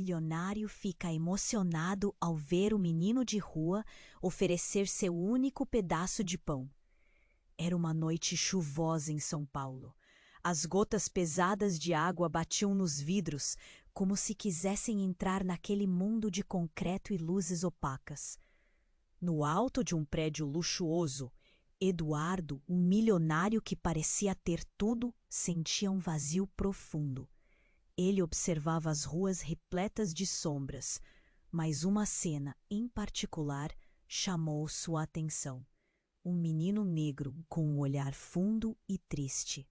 milionário fica emocionado ao ver o menino de rua oferecer seu único pedaço de pão. Era uma noite chuvosa em São Paulo. As gotas pesadas de água batiam nos vidros, como se quisessem entrar naquele mundo de concreto e luzes opacas. No alto de um prédio luxuoso, Eduardo, um milionário que parecia ter tudo, sentia um vazio profundo. Ele observava as ruas repletas de sombras, mas uma cena em particular chamou sua atenção. Um menino negro com um olhar fundo e triste.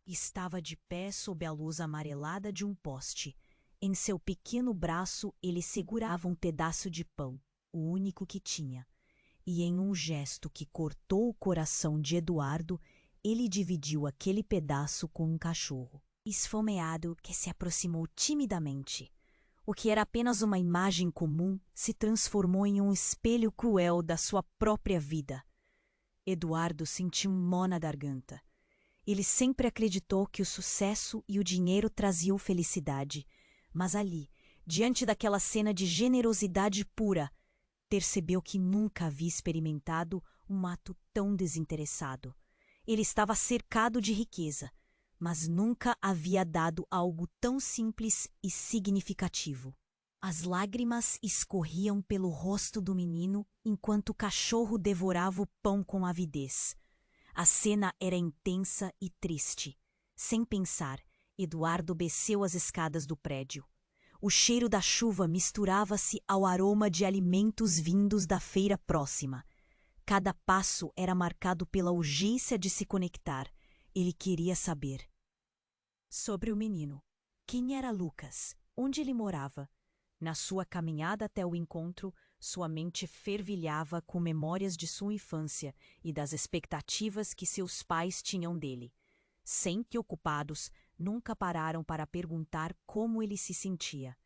Estava de pé sob a luz amarelada de um poste. Em seu pequeno braço ele segurava um pedaço de pão, o único que tinha. E em um gesto que cortou o coração de Eduardo, ele dividiu aquele pedaço com um cachorro esfomeado que se aproximou timidamente. O que era apenas uma imagem comum se transformou em um espelho cruel da sua própria vida. Eduardo sentiu um nó na garganta. Ele sempre acreditou que o sucesso e o dinheiro traziam felicidade, mas ali, diante daquela cena de generosidade pura, percebeu que nunca havia experimentado um ato tão desinteressado. Ele estava cercado de riqueza, mas nunca havia dado algo tão simples e significativo. As lágrimas escorriam pelo rosto do menino enquanto o cachorro devorava o pão com avidez. A cena era intensa e triste. Sem pensar, Eduardo desceu as escadas do prédio. O cheiro da chuva misturava-se ao aroma de alimentos vindos da feira próxima. Cada passo era marcado pela urgência de se conectar. Ele queria saber sobre o menino. Quem era Lucas? Onde ele morava? Na sua caminhada até o encontro, sua mente fervilhava com memórias de sua infância e das expectativas que seus pais tinham dele. Sempre ocupados, nunca pararam para perguntar como ele se sentia.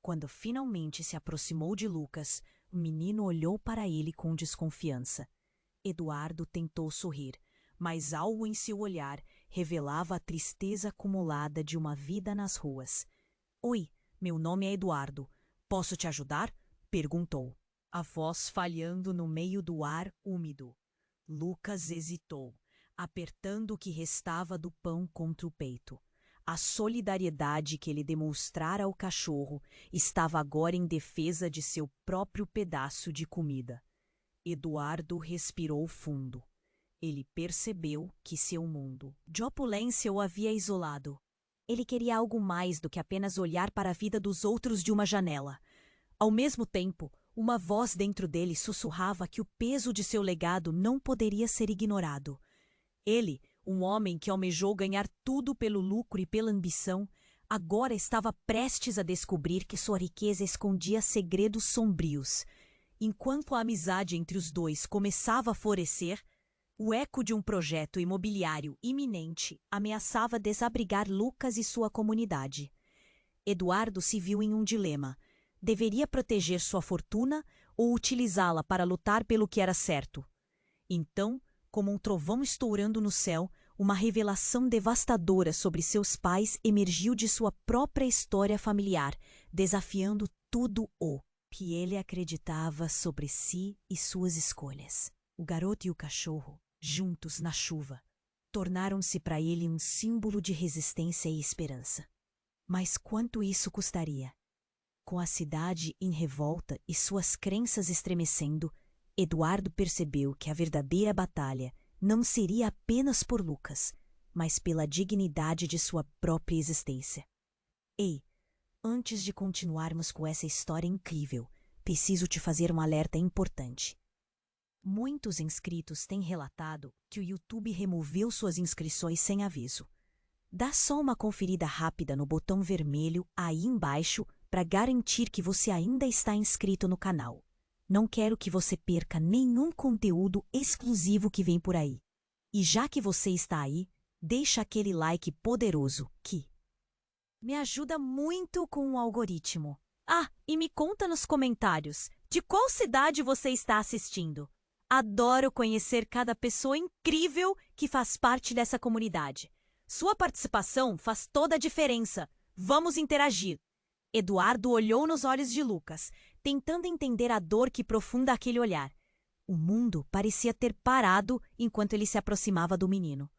Quando finalmente se aproximou de Lucas, o menino olhou para ele com desconfiança. Eduardo tentou sorrir, mas algo em seu olhar revelava a tristeza acumulada de uma vida nas ruas. "Oi, meu nome é Eduardo. Posso te ajudar?" perguntou, a voz falhando no meio do ar úmido. Lucas hesitou, apertando o que restava do pão contra o peito. A solidariedade que ele demonstrara ao cachorro estava agora em defesa de seu próprio pedaço de comida. Eduardo respirou fundo. Ele percebeu que seu mundo de opulência o havia isolado. Ele queria algo mais do que apenas olhar para a vida dos outros de uma janela. Ao mesmo tempo, uma voz dentro dele sussurrava que o peso de seu legado não poderia ser ignorado. Ele, um homem que almejou ganhar tudo pelo lucro e pela ambição, agora estava prestes a descobrir que sua riqueza escondia segredos sombrios. Enquanto a amizade entre os dois começava a florescer, o eco de um projeto imobiliário iminente ameaçava desabrigar Lucas e sua comunidade. Eduardo se viu em um dilema. Deveria proteger sua fortuna ou utilizá-la para lutar pelo que era certo? Então, como um trovão estourando no céu, uma revelação devastadora sobre seus pais emergiu de sua própria história familiar, desafiando tudo o que ele acreditava sobre si e suas escolhas. O garoto e o cachorro, juntos na chuva, tornaram-se para ele um símbolo de resistência e esperança. Mas quanto isso custaria? Com a cidade em revolta e suas crenças estremecendo, Eduardo percebeu que a verdadeira batalha não seria apenas por Lucas, mas pela dignidade de sua própria existência. Ei, antes de continuarmos com essa história incrível, preciso te fazer um alerta importante. Muitos inscritos têm relatado que o YouTube removeu suas inscrições sem aviso. Dá só uma conferida rápida no botão vermelho aí embaixo para garantir que você ainda está inscrito no canal. Não quero que você perca nenhum conteúdo exclusivo que vem por aí. E já que você está aí, deixa aquele like poderoso que me ajuda muito com o algoritmo. Ah, e me conta nos comentários de qual cidade você está assistindo. Adoro conhecer cada pessoa incrível que faz parte dessa comunidade. Sua participação faz toda a diferença. Vamos interagir! Eduardo olhou nos olhos de Lucas, tentando entender a dor que profunda aquele olhar. O mundo parecia ter parado enquanto ele se aproximava do menino.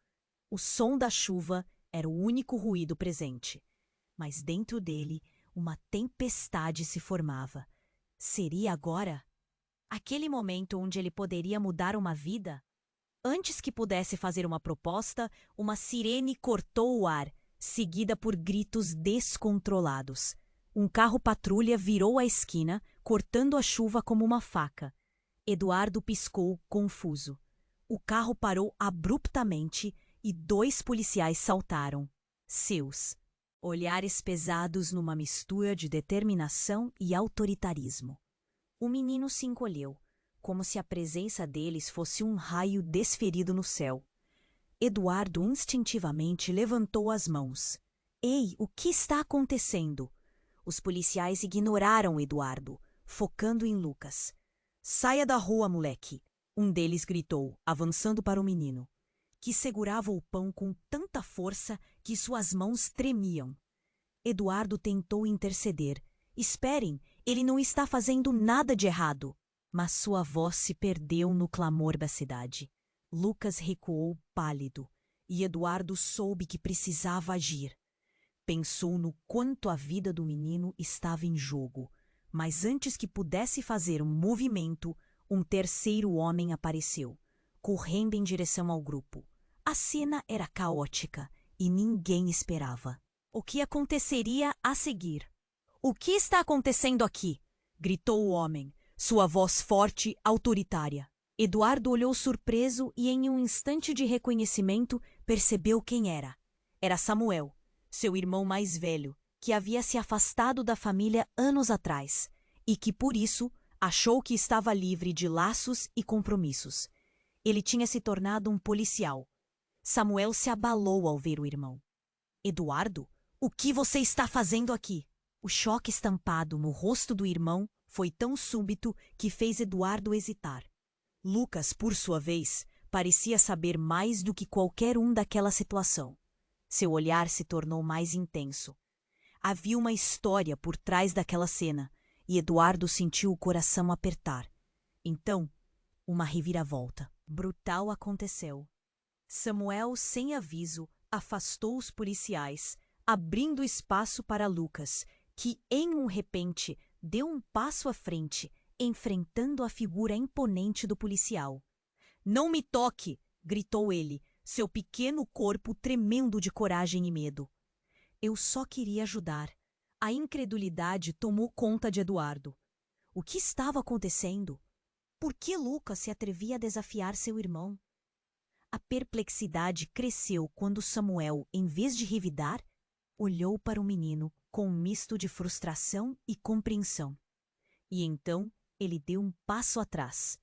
O som da chuva era o único ruído presente. Mas dentro dele, uma tempestade se formava. Seria agora? Aquele momento onde ele poderia mudar uma vida? Antes que pudesse fazer uma proposta, uma sirene cortou o ar, seguida por gritos descontrolados. Um carro-patrulha virou a esquina, cortando a chuva como uma faca. Eduardo piscou, confuso. O carro parou abruptamente e 2 policiais saltaram. Seus. Olhares pesados numa mistura de determinação e autoritarismo. O menino se encolheu, como se a presença deles fosse um raio desferido no céu. Eduardo instintivamente levantou as mãos. Ei, o que está acontecendo? Os policiais ignoraram Eduardo, focando em Lucas. Saia da rua, moleque! Um deles gritou, avançando para o menino, que segurava o pão com tanta força que suas mãos tremiam. Eduardo tentou interceder. Esperem, ele não está fazendo nada de errado. Mas sua voz se perdeu no clamor da cidade. Lucas recuou pálido, e Eduardo soube que precisava agir. Pensou no quanto a vida do menino estava em jogo, mas antes que pudesse fazer um movimento, um terceiro homem apareceu, correndo em direção ao grupo. A cena era caótica e ninguém esperava. O que aconteceria a seguir? O que está acontecendo aqui? Gritou o homem, sua voz forte, autoritária. Eduardo olhou surpreso e, em um instante de reconhecimento, percebeu quem era. Era Samuel, seu irmão mais velho, que havia se afastado da família anos atrás e que, por isso, achou que estava livre de laços e compromissos. Ele tinha se tornado um policial. Samuel se abalou ao ver o irmão. Eduardo, o que você está fazendo aqui? O choque estampado no rosto do irmão foi tão súbito que fez Eduardo hesitar. Lucas, por sua vez, parecia saber mais do que qualquer um daquela situação. Seu olhar se tornou mais intenso. Havia uma história por trás daquela cena, e Eduardo sentiu o coração apertar. Então, uma reviravolta brutal aconteceu. Samuel, sem aviso, afastou os policiais, abrindo espaço para Lucas, que, em um repente, deu um passo à frente, enfrentando a figura imponente do policial. "Não me toque!" gritou ele, seu pequeno corpo tremendo de coragem e medo. Eu só queria ajudar. A incredulidade tomou conta de Eduardo. O que estava acontecendo? Por que Lucas se atrevia a desafiar seu irmão? A perplexidade cresceu quando Samuel, em vez de revidar, olhou para o menino com um misto de frustração e compreensão. E então ele deu um passo atrás.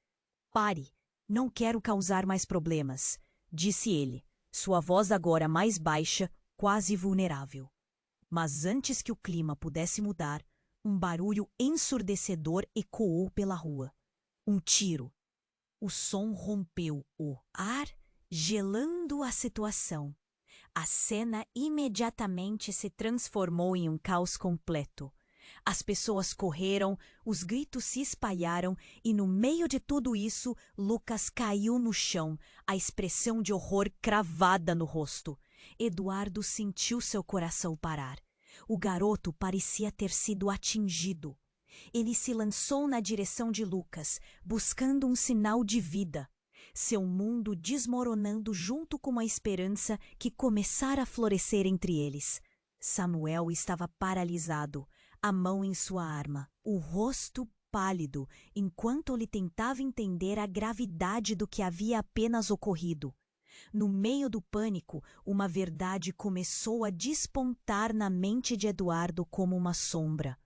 "Pare, não quero causar mais problemas", disse ele, sua voz agora mais baixa, quase vulnerável. Mas antes que o clima pudesse mudar, um barulho ensurdecedor ecoou pela rua. Um tiro. O som rompeu o ar, gelando a situação. A cena imediatamente se transformou em um caos completo. As pessoas correram, os gritos se espalharam e, no meio de tudo isso, Lucas caiu no chão, a expressão de horror cravada no rosto. Eduardo sentiu seu coração parar. O garoto parecia ter sido atingido. Ele se lançou na direção de Lucas, buscando um sinal de vida. Seu mundo desmoronando junto com a esperança que começara a florescer entre eles. Samuel estava paralisado, a mão em sua arma, o rosto pálido, enquanto ele tentava entender a gravidade do que havia apenas ocorrido. No meio do pânico, uma verdade começou a despontar na mente de Eduardo como uma sombra.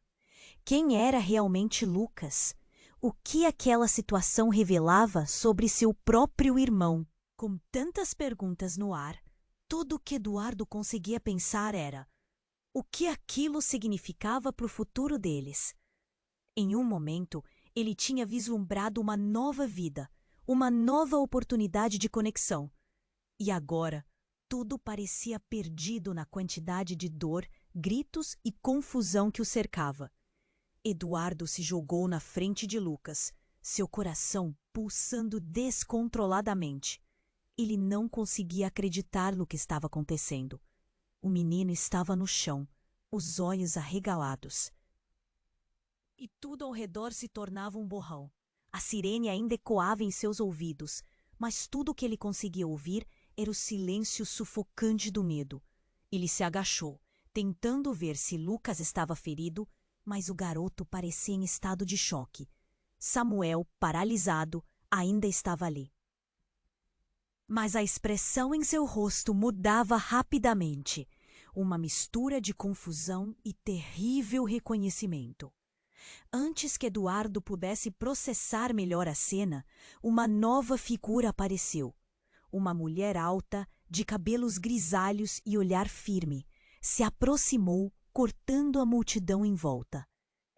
Quem era realmente Lucas? O que aquela situação revelava sobre seu próprio irmão? Com tantas perguntas no ar, tudo o que Eduardo conseguia pensar era: o que aquilo significava para o futuro deles? Em um momento, ele tinha vislumbrado uma nova vida, uma nova oportunidade de conexão. E agora, tudo parecia perdido na quantidade de dor, gritos e confusão que o cercava. Eduardo se jogou na frente de Lucas, seu coração pulsando descontroladamente. Ele não conseguia acreditar no que estava acontecendo. O menino estava no chão, os olhos arregalados. E tudo ao redor se tornava um borrão. A sirene ainda ecoava em seus ouvidos, mas tudo o que ele conseguia ouvir era o silêncio sufocante do medo. Ele se agachou, tentando ver se Lucas estava ferido, mas o garoto parecia em estado de choque. Samuel, paralisado, ainda estava ali. Mas a expressão em seu rosto mudava rapidamente, uma mistura de confusão e terrível reconhecimento. Antes que Eduardo pudesse processar melhor a cena, uma nova figura apareceu. Uma mulher alta, de cabelos grisalhos e olhar firme, se aproximou, cortando a multidão em volta.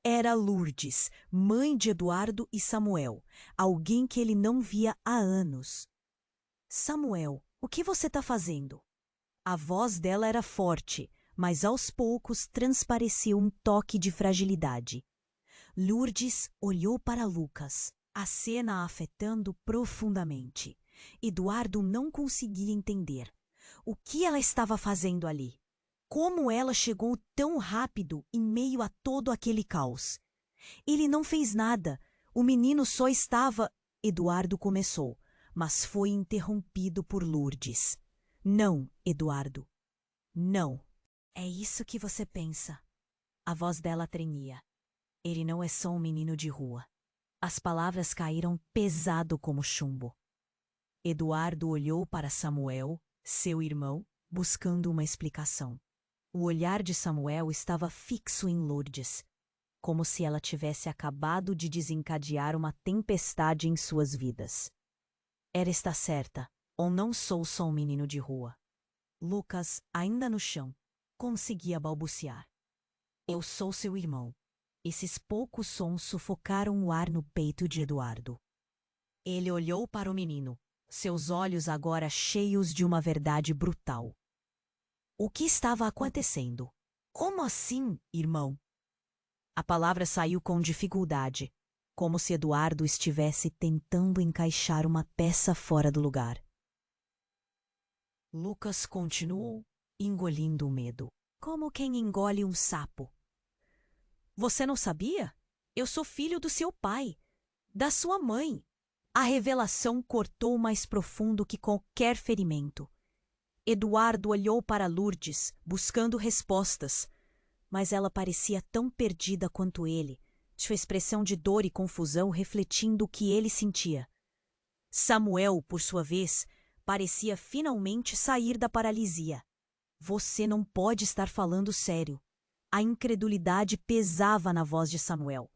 Era Lourdes, mãe de Eduardo e Samuel, alguém que ele não via há anos. Samuel, o que você está fazendo? A voz dela era forte, mas aos poucos transparecia um toque de fragilidade. Lourdes olhou para Lucas, a cena a afetando profundamente. Eduardo não conseguia entender. O que ela estava fazendo ali? Como ela chegou tão rápido em meio a todo aquele caos? Ele não fez nada. O menino só estava... Eduardo começou, mas foi interrompido por Lourdes. Não, Eduardo. Não. É isso que você pensa. A voz dela tremia. Ele não é só um menino de rua. As palavras caíram pesado como chumbo. Eduardo olhou para Samuel, seu irmão, buscando uma explicação. O olhar de Samuel estava fixo em Lourdes, como se ela tivesse acabado de desencadear uma tempestade em suas vidas. Ela está certa, ou não sou só um menino de rua. Lucas, ainda no chão, conseguia balbuciar. Eu sou seu irmão. Esses poucos sons sufocaram o ar no peito de Eduardo. Ele olhou para o menino, seus olhos agora cheios de uma verdade brutal. O que estava acontecendo? Como assim, irmão? A palavra saiu com dificuldade, como se Eduardo estivesse tentando encaixar uma peça fora do lugar. Lucas continuou, engolindo o medo, como quem engole um sapo. Você não sabia? Eu sou filho do seu pai, da sua mãe. A revelação cortou mais profundo que qualquer ferimento. Eduardo olhou para Lourdes, buscando respostas, mas ela parecia tão perdida quanto ele, sua expressão de dor e confusão refletindo o que ele sentia. Samuel, por sua vez, parecia finalmente sair da paralisia. Você não pode estar falando sério. A incredulidade pesava na voz de Samuel.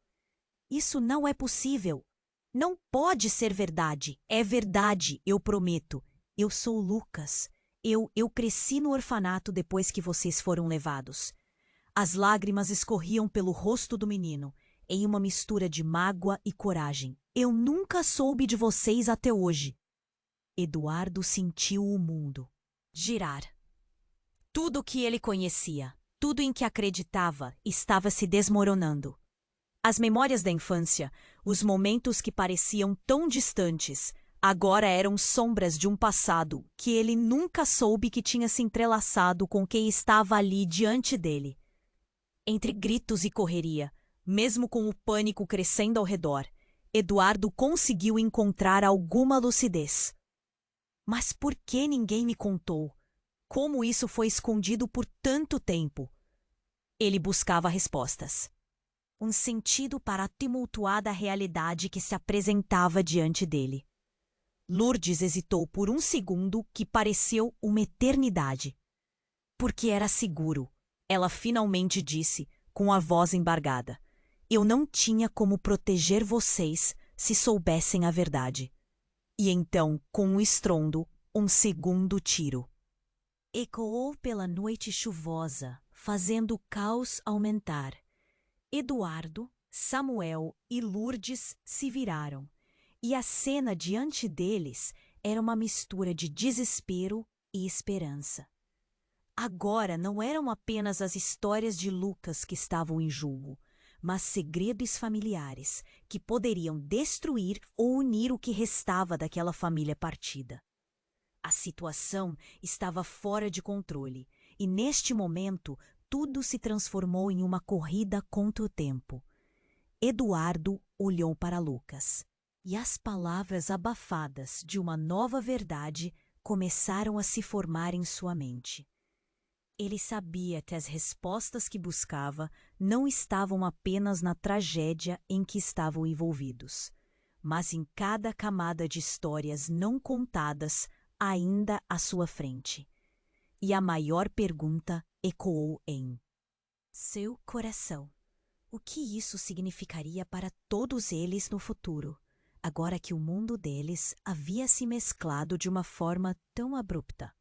Isso não é possível. Não pode ser verdade. É verdade, eu prometo. Eu sou Lucas. Eu cresci no orfanato depois que vocês foram levados. As lágrimas escorriam pelo rosto do menino, em uma mistura de mágoa e coragem. Eu nunca soube de vocês até hoje. Eduardo sentiu o mundo girar. Tudo o que ele conhecia, tudo em que acreditava, estava se desmoronando. As memórias da infância, os momentos que pareciam tão distantes, agora eram sombras de um passado que ele nunca soube que tinha se entrelaçado com quem estava ali diante dele. Entre gritos e correria, mesmo com o pânico crescendo ao redor, Eduardo conseguiu encontrar alguma lucidez. Mas por que ninguém me contou? Como isso foi escondido por tanto tempo? Ele buscava respostas. Um sentido para a tumultuada realidade que se apresentava diante dele. Lourdes hesitou por um segundo que pareceu uma eternidade. Porque era seguro, ela finalmente disse, com a voz embargada. Eu não tinha como proteger vocês se soubessem a verdade. E então, com um estrondo, um segundo tiro. Ecoou pela noite chuvosa, fazendo o caos aumentar. Eduardo, Samuel e Lourdes se viraram, e a cena diante deles era uma mistura de desespero e esperança. Agora não eram apenas as histórias de Lucas que estavam em jogo, mas segredos familiares que poderiam destruir ou unir o que restava daquela família partida. A situação estava fora de controle e, neste momento, tudo se transformou em uma corrida contra o tempo. Eduardo olhou para Lucas e as palavras abafadas de uma nova verdade começaram a se formar em sua mente. Ele sabia que as respostas que buscava não estavam apenas na tragédia em que estavam envolvidos, mas em cada camada de histórias não contadas ainda à sua frente. E a maior pergunta ecoou em seu coração. O que isso significaria para todos eles no futuro, agora que o mundo deles havia se mesclado de uma forma tão abrupta?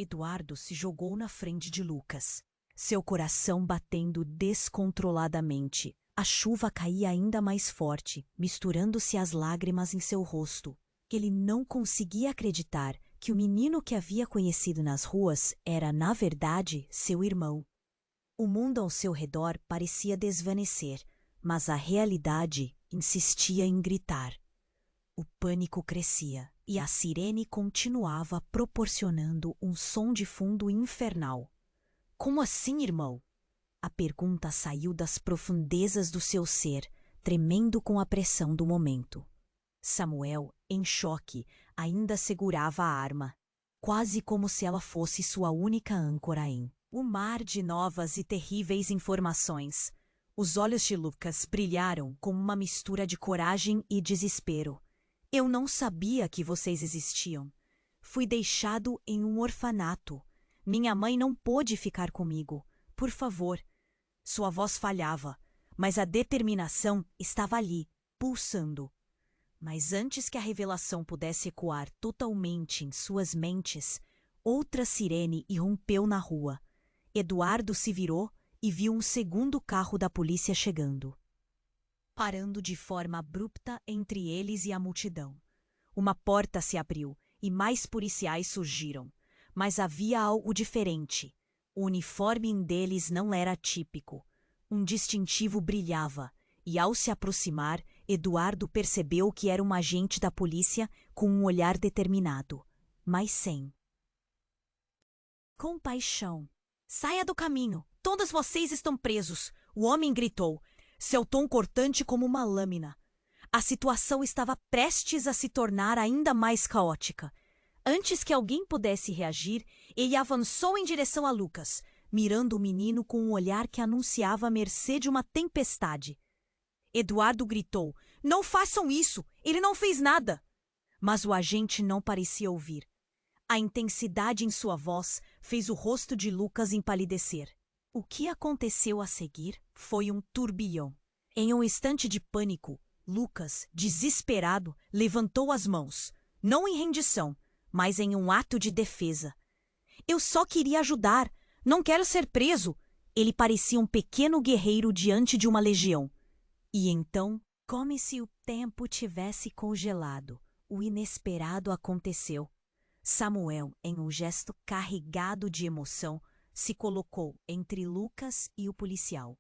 Eduardo se jogou na frente de Lucas, seu coração batendo descontroladamente. A chuva caía ainda mais forte, misturando-se às lágrimas em seu rosto. Ele não conseguia acreditar que o menino que havia conhecido nas ruas era, na verdade, seu irmão. O mundo ao seu redor parecia desvanecer, mas a realidade insistia em gritar. O pânico crescia e a sirene continuava proporcionando um som de fundo infernal. Como assim, irmão? A pergunta saiu das profundezas do seu ser, tremendo com a pressão do momento. Samuel, em choque, ainda segurava a arma, quase como se ela fosse sua única âncora em um mar de novas e terríveis informações. Os olhos de Lucas brilharam com uma mistura de coragem e desespero. Eu não sabia que vocês existiam. Fui deixado em um orfanato. Minha mãe não pôde ficar comigo. Por favor. Sua voz falhava, mas a determinação estava ali, pulsando. Mas antes que a revelação pudesse ecoar totalmente em suas mentes, outra sirene irrompeu na rua. Eduardo se virou e viu um segundo carro da polícia chegando, parando de forma abrupta entre eles e a multidão. Uma porta se abriu e mais policiais surgiram, mas havia algo diferente. O uniforme deles não era típico. Um distintivo brilhava, e ao se aproximar, Eduardo percebeu que era um agente da polícia com um olhar determinado, mas sem compaixão. Saia do caminho! Todos vocês estão presos! O homem gritou, seu tom cortante como uma lâmina. A situação estava prestes a se tornar ainda mais caótica. Antes que alguém pudesse reagir, ele avançou em direção a Lucas, mirando o menino com um olhar que anunciava a mercê de uma tempestade. Eduardo gritou, não façam isso! Ele não fez nada! Mas o agente não parecia ouvir. A intensidade em sua voz fez o rosto de Lucas empalidecer. O que aconteceu a seguir foi um turbilhão. Em um instante de pânico, Lucas, desesperado, levantou as mãos, não em rendição, mas em um ato de defesa. Eu só queria ajudar, não quero ser preso. Ele parecia um pequeno guerreiro diante de uma legião. E então, como se o tempo tivesse congelado, o inesperado aconteceu. Samuel, em um gesto carregado de emoção, se colocou entre Lucas e o policial.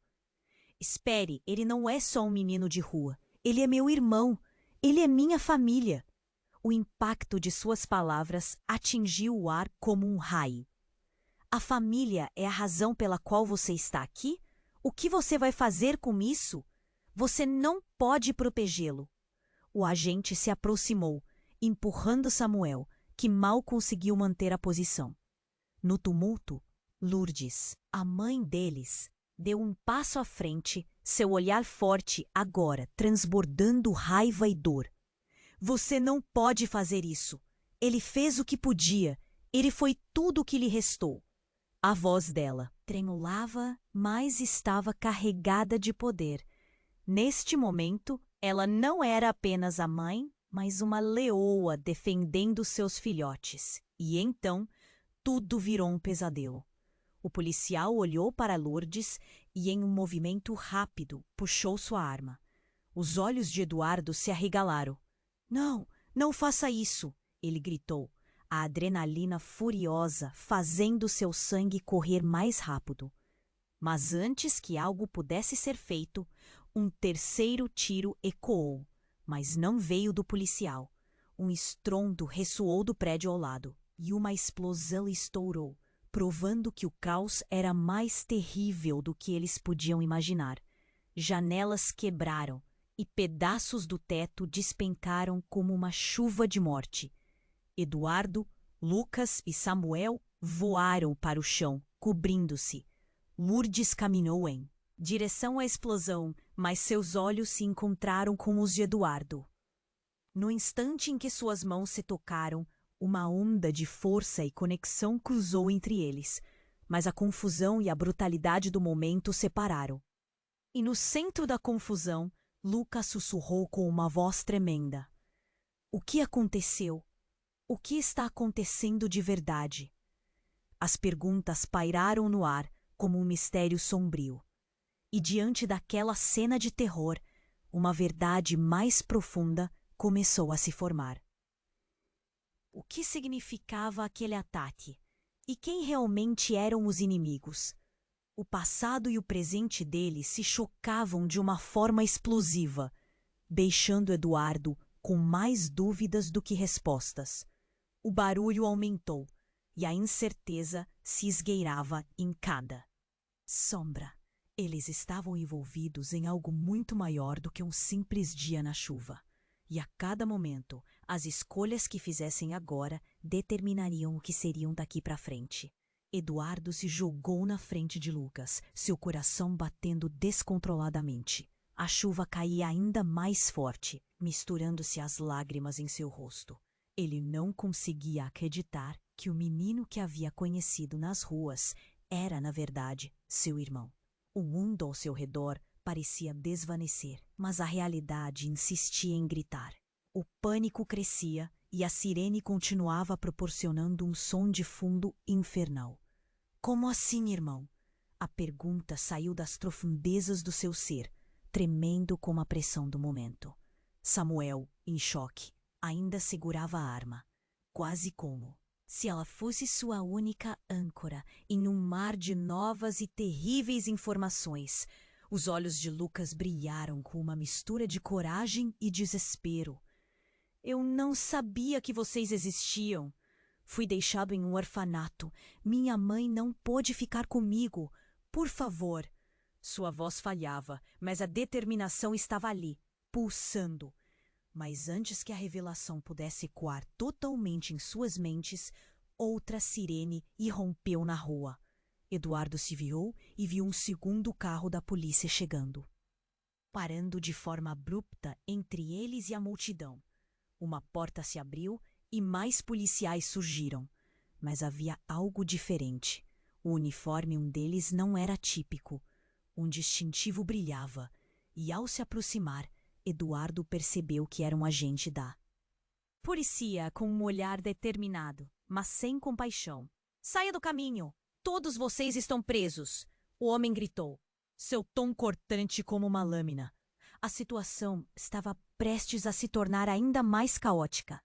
Espere, ele não é só um menino de rua. Ele é meu irmão. Ele é minha família. O impacto de suas palavras atingiu o ar como um raio. A família é a razão pela qual você está aqui? O que você vai fazer com isso? Você não pode protegê-lo. O agente se aproximou, empurrando Samuel, que mal conseguiu manter a posição. No tumulto, Lourdes, a mãe deles, deu um passo à frente, seu olhar forte agora transbordando raiva e dor. Você não pode fazer isso. Ele fez o que podia. Ele foi tudo o que lhe restou. A voz dela tremulava, mas estava carregada de poder. Neste momento, ela não era apenas a mãe, mas uma leoa defendendo seus filhotes. E então, tudo virou um pesadelo. O policial olhou para Lourdes e, em um movimento rápido, puxou sua arma. Os olhos de Eduardo se arregalaram. Não, não faça isso! Ele gritou. a adrenalina furiosa fazendo seu sangue correr mais rápido. Mas antes que algo pudesse ser feito, um terceiro tiro ecoou, mas não veio do policial. Um estrondo ressoou do prédio ao lado, e uma explosão estourou, provando que o caos era mais terrível do que eles podiam imaginar. Janelas quebraram, e pedaços do teto despencaram como uma chuva de morte. Eduardo, Lucas e Samuel voaram para o chão, cobrindo-se. Lourdes caminhou em direção à explosão, mas seus olhos se encontraram com os de Eduardo. No instante em que suas mãos se tocaram, uma onda de força e conexão cruzou entre eles, mas a confusão e a brutalidade do momento separaram. E no centro da confusão, Lucas sussurrou com uma voz tremenda: "O que aconteceu? O que está acontecendo de verdade?" As perguntas pairaram no ar como um mistério sombrio. E diante daquela cena de terror, uma verdade mais profunda começou a se formar. O que significava aquele ataque? E quem realmente eram os inimigos? O passado e o presente deles se chocavam de uma forma explosiva, deixando Eduardo com mais dúvidas do que respostas. O barulho aumentou e a incerteza se esgueirava em cada sombra. Eles estavam envolvidos em algo muito maior do que um simples dia na chuva. E a cada momento, as escolhas que fizessem agora determinariam o que seriam daqui para frente. Eduardo se jogou na frente de Lucas, seu coração batendo descontroladamente. A chuva caía ainda mais forte, misturando-se às lágrimas em seu rosto. Ele não conseguia acreditar que o menino que havia conhecido nas ruas era, na verdade, seu irmão. O mundo ao seu redor parecia desvanecer, mas a realidade insistia em gritar. O pânico crescia e a sirene continuava proporcionando um som de fundo infernal. Como assim, irmão? A pergunta saiu das profundezas do seu ser, tremendo com a pressão do momento. Samuel, em choque, ainda segurava a arma, quase como se ela fosse sua única âncora em um mar de novas e terríveis informações. Os olhos de Lucas brilharam com uma mistura de coragem e desespero. Eu não sabia que vocês existiam. Fui deixado em um orfanato. Minha mãe não pôde ficar comigo. Por favor. Sua voz falhava, mas a determinação estava ali, pulsando. Mas antes que a revelação pudesse ecoar totalmente em suas mentes, outra sirene irrompeu na rua. Eduardo se virou e viu um segundo carro da polícia chegando, parando de forma abrupta entre eles e a multidão. Uma porta se abriu e mais policiais surgiram. Mas havia algo diferente. O uniforme um deles não era típico. Um distintivo brilhava, e ao se aproximar, Eduardo percebeu que era um agente da polícia com um olhar determinado, mas sem compaixão. "Saia do caminho! Todos vocês estão presos!" O homem gritou, seu tom cortante como uma lâmina. A situação estava prestes a se tornar ainda mais caótica.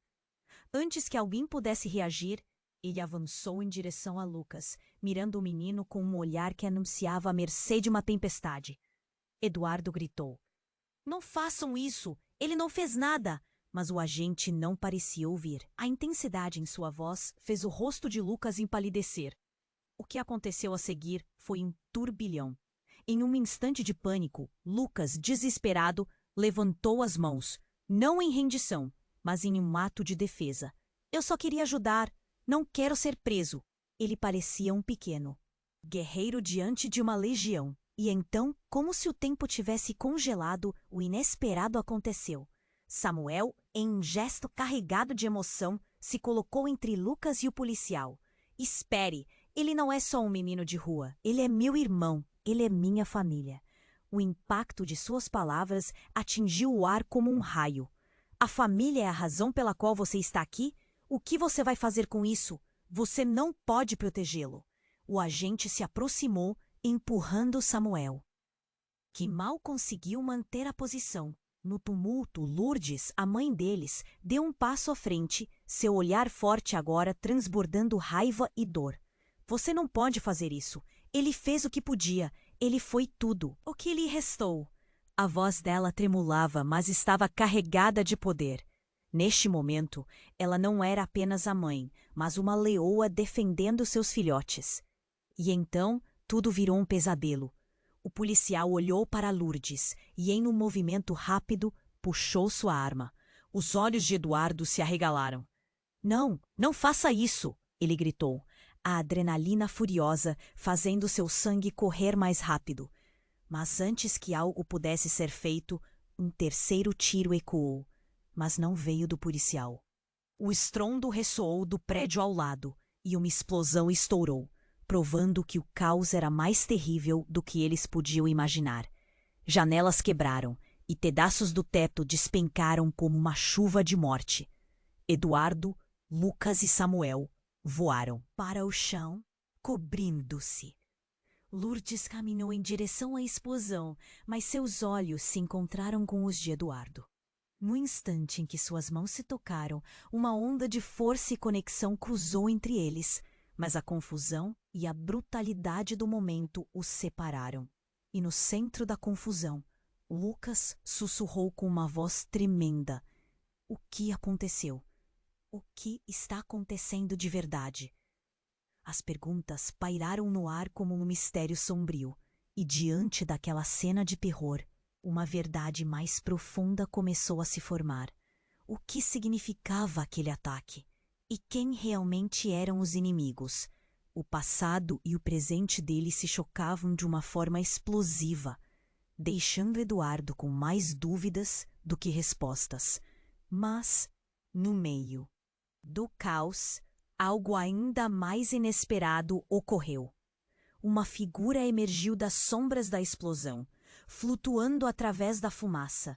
Antes que alguém pudesse reagir, ele avançou em direção a Lucas, mirando o menino com um olhar que anunciava a mercê de uma tempestade. Eduardo gritou: "Não façam isso! Ele não fez nada!" Mas o agente não parecia ouvir. A intensidade em sua voz fez o rosto de Lucas empalidecer. O que aconteceu a seguir foi um turbilhão. Em um instante de pânico, Lucas, desesperado, levantou as mãos, não em rendição, mas em um ato de defesa. "Eu só queria ajudar. Não quero ser preso." Ele parecia um pequeno guerreiro diante de uma legião. E então, como se o tempo tivesse congelado, o inesperado aconteceu. Samuel, em um gesto carregado de emoção, se colocou entre Lucas e o policial. "Espere, ele não é só um menino de rua. Ele é meu irmão. Ele é minha família." O impacto de suas palavras atingiu o ar como um raio. "A família é a razão pela qual você está aqui? O que você vai fazer com isso? Você não pode protegê-lo." O agente se aproximou, empurrando Samuel, que mal conseguiu manter a posição, No tumulto, Lourdes, a mãe deles, deu um passo à frente, seu olhar forte agora transbordando raiva e dor. Você não pode fazer isso. Ele fez o que podia. Ele foi tudo. O que lhe restou? A voz dela tremulava, mas estava carregada de poder. Neste momento, ela não era apenas a mãe, mas uma leoa defendendo seus filhotes. E então, tudo virou um pesadelo. O policial olhou para Lourdes e, em um movimento rápido, puxou sua arma. Os olhos de Eduardo se arregalaram. Não, não faça isso! Ele gritou, a adrenalina furiosa fazendo seu sangue correr mais rápido. Mas antes que algo pudesse ser feito, um terceiro tiro ecoou, mas não veio do policial. O estrondo ressoou do prédio ao lado e uma explosão estourou, provando que o caos era mais terrível do que eles podiam imaginar. Janelas quebraram e pedaços do teto despencaram como uma chuva de morte. Eduardo, Lucas e Samuel voaram para o chão, cobrindo-se. Lourdes caminhou em direção à explosão, mas seus olhos se encontraram com os de Eduardo. No instante em que suas mãos se tocaram, uma onda de força e conexão cruzou entre eles, mas a confusão e a brutalidade do momento os separaram. E no centro da confusão, Lucas sussurrou com uma voz tremenda: "O que aconteceu? O que está acontecendo de verdade?" As perguntas pairaram no ar como um mistério sombrio, e diante daquela cena de terror, uma verdade mais profunda começou a se formar. O que significava aquele ataque? E quem realmente eram os inimigos? O passado e o presente deles se chocavam de uma forma explosiva, deixando Eduardo com mais dúvidas do que respostas. Mas, no meio do caos, algo ainda mais inesperado ocorreu. Uma figura emergiu das sombras da explosão, flutuando através da fumaça,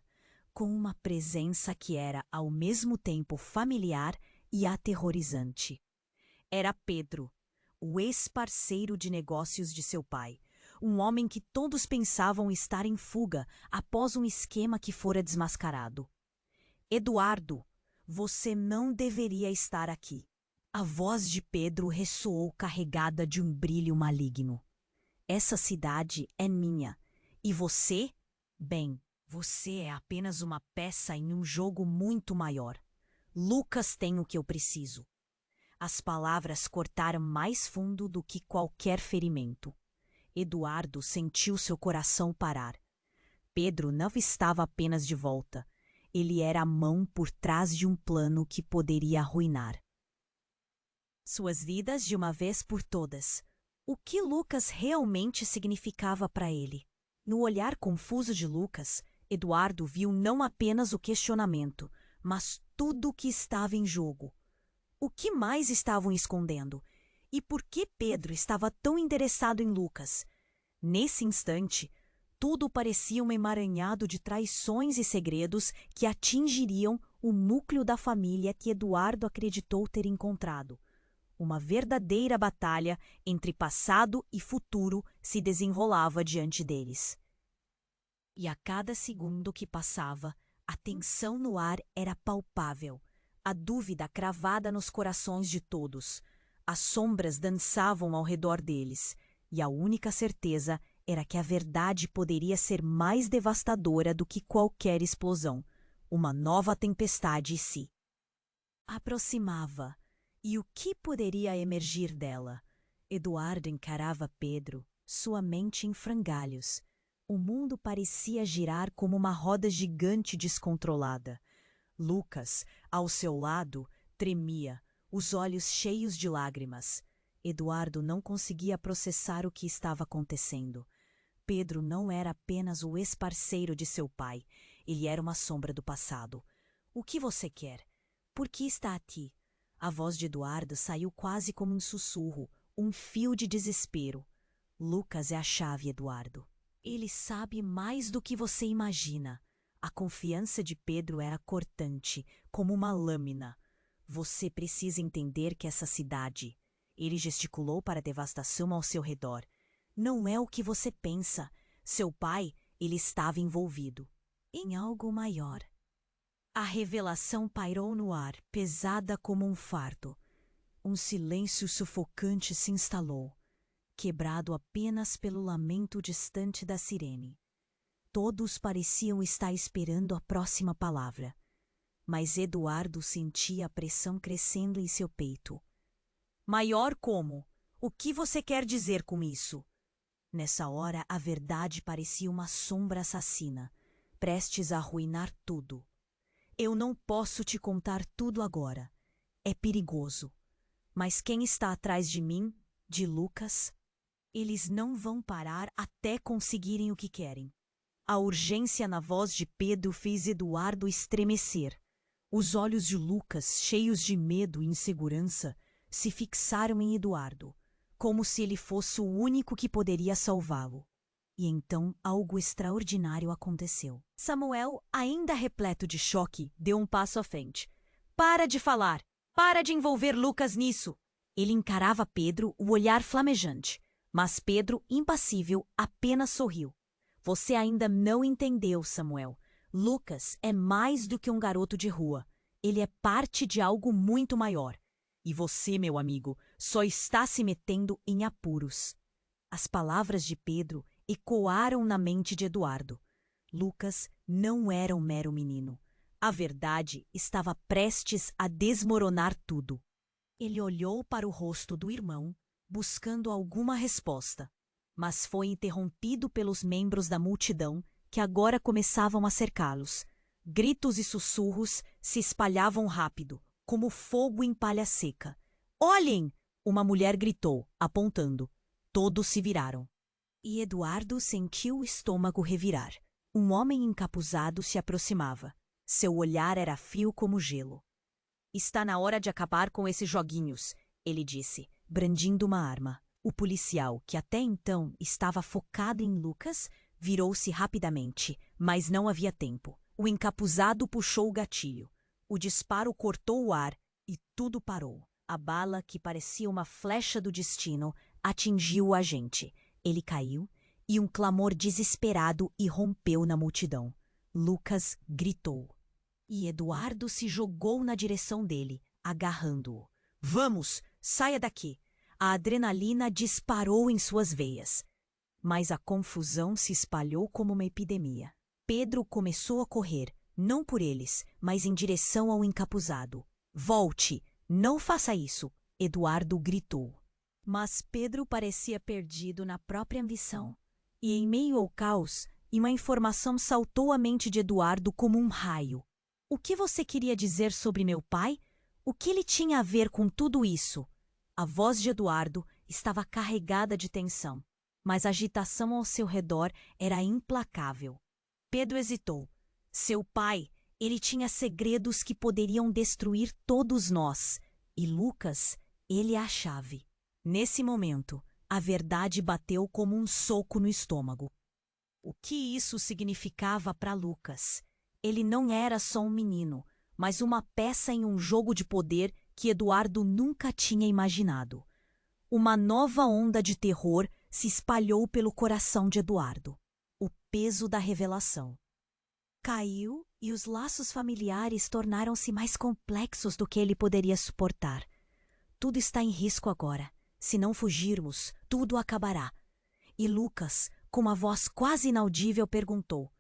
com uma presença que era ao mesmo tempo familiar e aterrorizante. Era Pedro, o ex-parceiro de negócios de seu pai, um homem que todos pensavam estar em fuga após um esquema que fora desmascarado. "Eduardo, você não deveria estar aqui." A voz de Pedro ressoou carregada de um brilho maligno. "Essa cidade é minha. E você? Bem, você é apenas uma peça em um jogo muito maior. Lucas tem o que eu preciso." As palavras cortaram mais fundo do que qualquer ferimento. Eduardo sentiu seu coração parar. Pedro não estava apenas de volta. Ele era a mão por trás de um plano que poderia arruinar suas vidas de uma vez por todas. O que Lucas realmente significava para ele? No olhar confuso de Lucas, Eduardo viu não apenas o questionamento, mas tudo o que estava em jogo. O que mais estavam escondendo? E por que Pedro estava tão interessado em Lucas? Nesse instante, tudo parecia um emaranhado de traições e segredos que atingiriam o núcleo da família que Eduardo acreditou ter encontrado. Uma verdadeira batalha entre passado e futuro se desenrolava diante deles. E a cada segundo que passava, a tensão no ar era palpável, a dúvida cravada nos corações de todos. As sombras dançavam ao redor deles, e a única certeza era que a verdade poderia ser mais devastadora do que qualquer explosão. Uma nova tempestade se aproximava. E o que poderia emergir dela? Eduardo encarava Pedro, sua mente em frangalhos. O mundo parecia girar como uma roda gigante descontrolada. Lucas, ao seu lado, tremia, os olhos cheios de lágrimas. Eduardo não conseguia processar o que estava acontecendo. Pedro não era apenas o ex-parceiro de seu pai, ele era uma sombra do passado. "O que você quer? Por que está aqui?" A voz de Eduardo saiu quase como um sussurro, um fio de desespero. "Lucas é a chave, Eduardo. Ele sabe mais do que você imagina." A confiança de Pedro era cortante, como uma lâmina. "Você precisa entender que essa cidade..." Ele gesticulou para a devastação ao seu redor. "Não é o que você pensa. Seu pai, ele estava envolvido." em algo maior. A revelação pairou no ar, pesada como um fardo. Um silêncio sufocante se instalou, quebrado apenas pelo lamento distante da sirene. Todos pareciam estar esperando a próxima palavra, mas Eduardo sentia a pressão crescendo em seu peito. Maior como? O que você quer dizer com isso? Nessa hora, a verdade parecia uma sombra assassina, prestes a arruinar tudo. Eu não posso te contar tudo agora. É perigoso. Mas quem está atrás de mim, de Lucas? Eles não vão parar até conseguirem o que querem. A urgência na voz de Pedro fez Eduardo estremecer. Os olhos de Lucas, cheios de medo e insegurança, se fixaram em Eduardo, como se ele fosse o único que poderia salvá-lo. E então algo extraordinário aconteceu. Samuel, ainda repleto de choque, deu um passo à frente. Para de falar! Para de envolver Lucas nisso! Ele encarava Pedro, o olhar flamejante. Mas Pedro, impassível, apenas sorriu. Você ainda não entendeu, Samuel. Lucas é mais do que um garoto de rua. Ele é parte de algo muito maior. E você, meu amigo, só está se metendo em apuros. As palavras de Pedro ecoaram na mente de Eduardo. Lucas não era um mero menino. A verdade estava prestes a desmoronar tudo. Ele olhou para o rosto do irmão, buscando alguma resposta, mas foi interrompido pelos membros da multidão que agora começavam a cercá-los. Gritos e sussurros se espalhavam rápido, como fogo em palha seca. Olhem! Uma mulher gritou, apontando. Todos se viraram. E Eduardo sentiu o estômago revirar. Um homem encapuzado se aproximava. Seu olhar era frio como gelo. Está na hora de acabar com esses joguinhos, ele disse, brandindo uma arma. O policial, que até então estava focado em Lucas, virou-se rapidamente, mas não havia tempo. O encapuzado puxou o gatilho. O disparo cortou o ar e tudo parou. A bala, que parecia uma flecha do destino, atingiu o agente. Ele caiu e um clamor desesperado irrompeu na multidão. Lucas gritou. E Eduardo se jogou na direção dele, agarrando-o. Vamos, saia daqui! A adrenalina disparou em suas veias. Mas a confusão se espalhou como uma epidemia. Pedro começou a correr, não por eles, mas em direção ao encapuzado. Volte! Não faça isso! Eduardo gritou. Mas Pedro parecia perdido na própria ambição. E em meio ao caos, uma informação saltou à mente de Eduardo como um raio. O que você queria dizer sobre meu pai? O que ele tinha a ver com tudo isso? A voz de Eduardo estava carregada de tensão, mas a agitação ao seu redor era implacável. Pedro hesitou. Seu pai, ele tinha segredos que poderiam destruir todos nós. E Lucas, ele é a chave. Nesse momento, a verdade bateu como um soco no estômago. O que isso significava para Lucas? Ele não era só um menino, mas uma peça em um jogo de poder que Eduardo nunca tinha imaginado. Uma nova onda de terror se espalhou pelo coração de Eduardo. O peso da revelação. Caiu e os laços familiares tornaram-se mais complexos do que ele poderia suportar. Tudo está em risco agora. Se não fugirmos, tudo acabará. E Lucas, com uma voz quase inaudível, perguntou: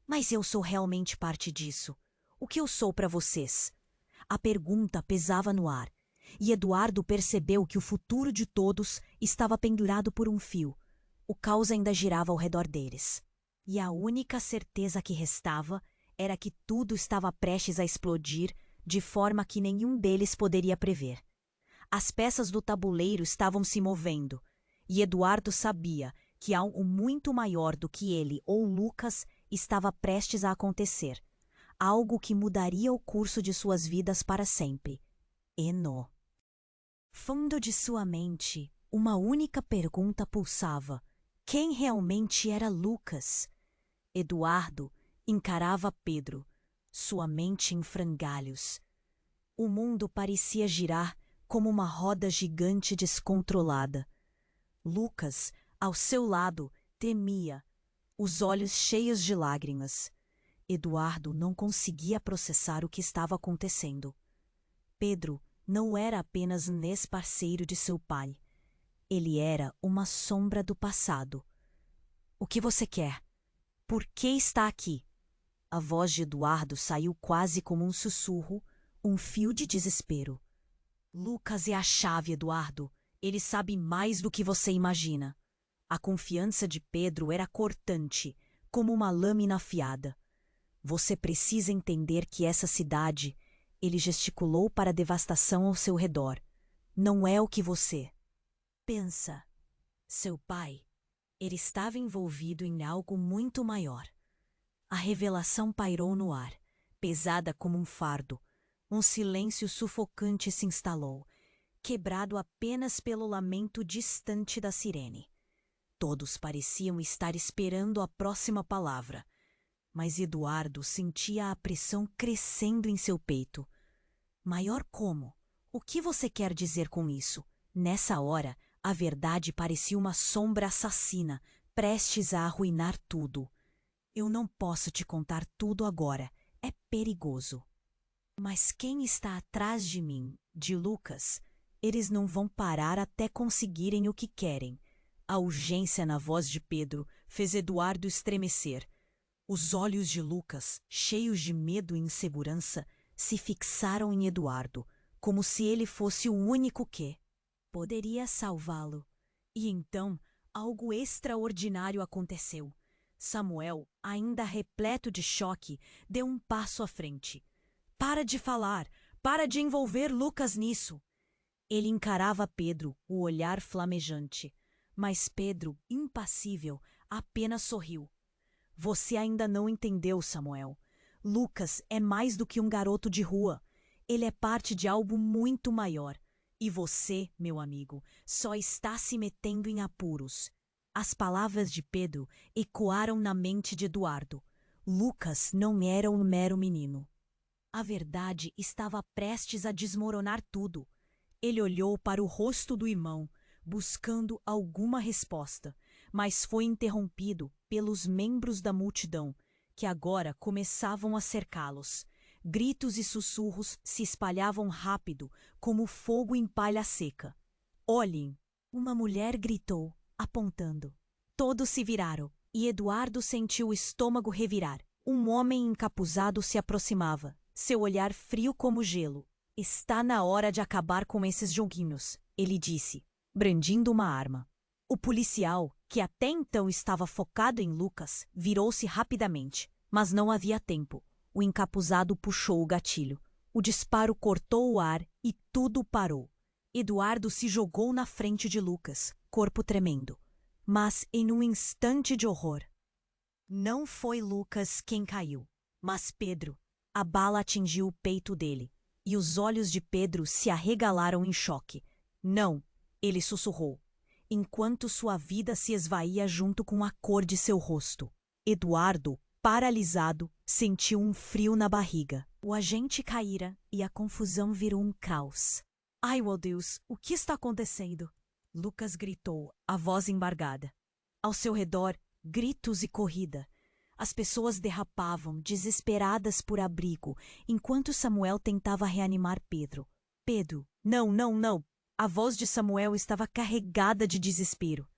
Mas eu sou realmente parte disso? O que eu sou para vocês? A pergunta pesava no ar, e Eduardo percebeu que o futuro de todos estava pendurado por um fio. O caos ainda girava ao redor deles. E a única certeza que restava era que tudo estava prestes a explodir de forma que nenhum deles poderia prever. As peças do tabuleiro estavam se movendo, e Eduardo sabia que algo muito maior do que ele ou Lucas estava prestes a acontecer. Algo que mudaria o curso de suas vidas para sempre. E no fundo de sua mente, uma única pergunta pulsava: quem realmente era Lucas? Eduardo encarava Pedro, sua mente em frangalhos. O mundo parecia girar como uma roda gigante descontrolada. Lucas, ao seu lado, tremia, os olhos cheios de lágrimas. Eduardo não conseguia processar o que estava acontecendo. Pedro não era apenas um ex-parceiro de seu pai. Ele era uma sombra do passado. O que você quer? Por que está aqui? A voz de Eduardo saiu quase como um sussurro, um fio de desespero. Lucas é a chave, Eduardo. Ele sabe mais do que você imagina. A confiança de Pedro era cortante, como uma lâmina afiada. Você precisa entender que essa cidade, ele gesticulou para a devastação ao seu redor, não é o que você pensa. Seu pai, ele estava envolvido em algo muito maior. A revelação pairou no ar, pesada como um fardo. Um silêncio sufocante se instalou, quebrado apenas pelo lamento distante da sirene. Todos pareciam estar esperando a próxima palavra, mas Eduardo sentia a pressão crescendo em seu peito. Maior como? O que você quer dizer com isso? Nessa hora, a verdade parecia uma sombra assassina, prestes a arruinar tudo. Eu não posso te contar tudo agora. É perigoso. Mas quem está atrás de mim, de Lucas? Eles não vão parar até conseguirem o que querem. A urgência na voz de Pedro fez Eduardo estremecer. Os olhos de Lucas, cheios de medo e insegurança, se fixaram em Eduardo, como se ele fosse o único que poderia salvá-lo. E então, algo extraordinário aconteceu. Samuel, ainda repleto de choque, deu um passo à frente. Para de falar! Para de envolver Lucas nisso! Ele encarava Pedro, o olhar flamejante. Mas Pedro, impassível, apenas sorriu. Você ainda não entendeu, Samuel. Lucas é mais do que um garoto de rua. Ele é parte de algo muito maior. E você, meu amigo, só está se metendo em apuros. As palavras de Pedro ecoaram na mente de Eduardo. Lucas não era um mero menino. A verdade estava prestes a desmoronar tudo. Ele olhou para o rosto do irmão, buscando alguma resposta, mas foi interrompido pelos membros da multidão, que agora começavam a cercá-los. Gritos e sussurros se espalhavam rápido, como fogo em palha seca. Olhem! Uma mulher gritou, apontando. Todos se viraram, e Eduardo sentiu o estômago revirar. Um homem encapuzado se aproximava, seu olhar frio como gelo. Está na hora de acabar com esses joguinhos, ele disse, brandindo uma arma. O policial, que até então estava focado em Lucas, virou-se rapidamente, mas não havia tempo. O encapuzado puxou o gatilho. O disparo cortou o ar e tudo parou. Eduardo se jogou na frente de Lucas, corpo tremendo. Mas em um instante de horror, não foi Lucas quem caiu, mas Pedro. A bala atingiu o peito dele, e os olhos de Pedro se arregalaram em choque. Não, ele sussurrou, enquanto sua vida se esvaía junto com a cor de seu rosto. Eduardo, paralisado, sentiu um frio na barriga. O agente caíra e a confusão virou um caos. Ai, meu Deus, o que está acontecendo? Lucas gritou, a voz embargada. Ao seu redor, gritos e corrida. As pessoas derrapavam, desesperadas por abrigo, enquanto Samuel tentava reanimar Pedro. Pedro, não, não, não! A voz de Samuel estava carregada de desespero.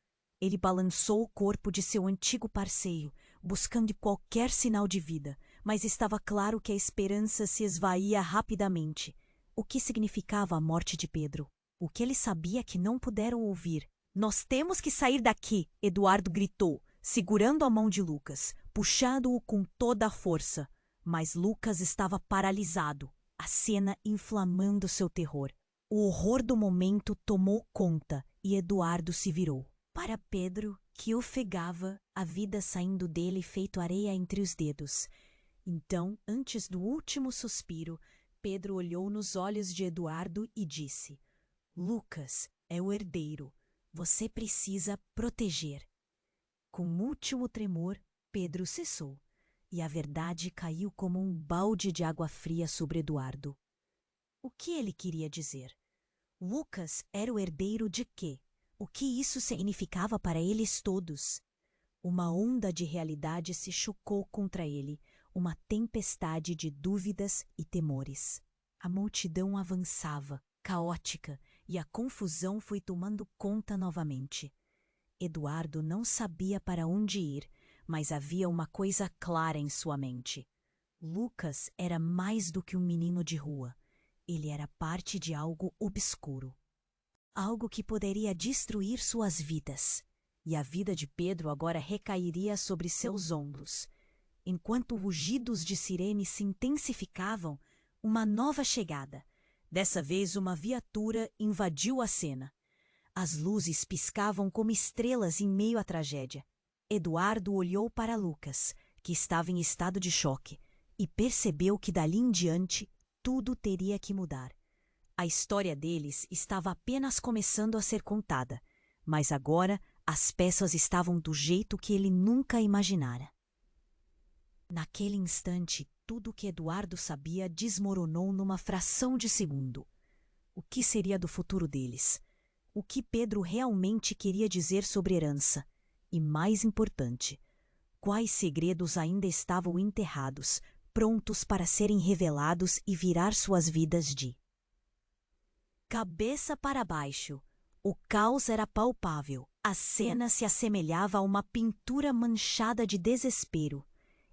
Ele balançou o corpo de seu antigo parceiro, buscando qualquer sinal de vida, mas estava claro que a esperança se esvaía rapidamente. O que significava a morte de Pedro? O que ele sabia que não puderam ouvir? Nós temos que sair daqui, Eduardo gritou, segurando a mão de Lucas, puxando-o com toda a força. Mas Lucas estava paralisado, a cena inflamando seu terror. O horror do momento tomou conta e Eduardo se virou. Para Pedro, que ofegava, a vida saindo dele feito areia entre os dedos. Então, antes do último suspiro, Pedro olhou nos olhos de Eduardo e disse: Lucas é o herdeiro. Você precisa proteger. Com último tremor, Pedro cessou, e a verdade caiu como um balde de água fria sobre Eduardo. O que ele queria dizer? Lucas era o herdeiro de quê? O que isso significava para eles todos? Uma onda de realidade se chocou contra ele, uma tempestade de dúvidas e temores. A multidão avançava, caótica, e a confusão foi tomando conta novamente. Eduardo não sabia para onde ir, mas havia uma coisa clara em sua mente. Lucas era mais do que um menino de rua. Ele era parte de algo obscuro. Algo que poderia destruir suas vidas. E a vida de Pedro agora recairia sobre seus ombros. Enquanto rugidos de sirene se intensificavam, uma nova chegada. Dessa vez, uma viatura invadiu a cena. As luzes piscavam como estrelas em meio à tragédia. Eduardo olhou para Lucas, que estava em estado de choque, e percebeu que dali em diante tudo teria que mudar. A história deles estava apenas começando a ser contada, mas agora as peças estavam do jeito que ele nunca imaginara. Naquele instante, tudo o que Eduardo sabia desmoronou numa fração de segundo. O que seria do futuro deles? O que Pedro realmente queria dizer sobre herança? E, mais importante, quais segredos ainda estavam enterrados, prontos para serem revelados e virar suas vidas de cabeça para baixo? O caos era palpável. A cena se assemelhava a uma pintura manchada de desespero.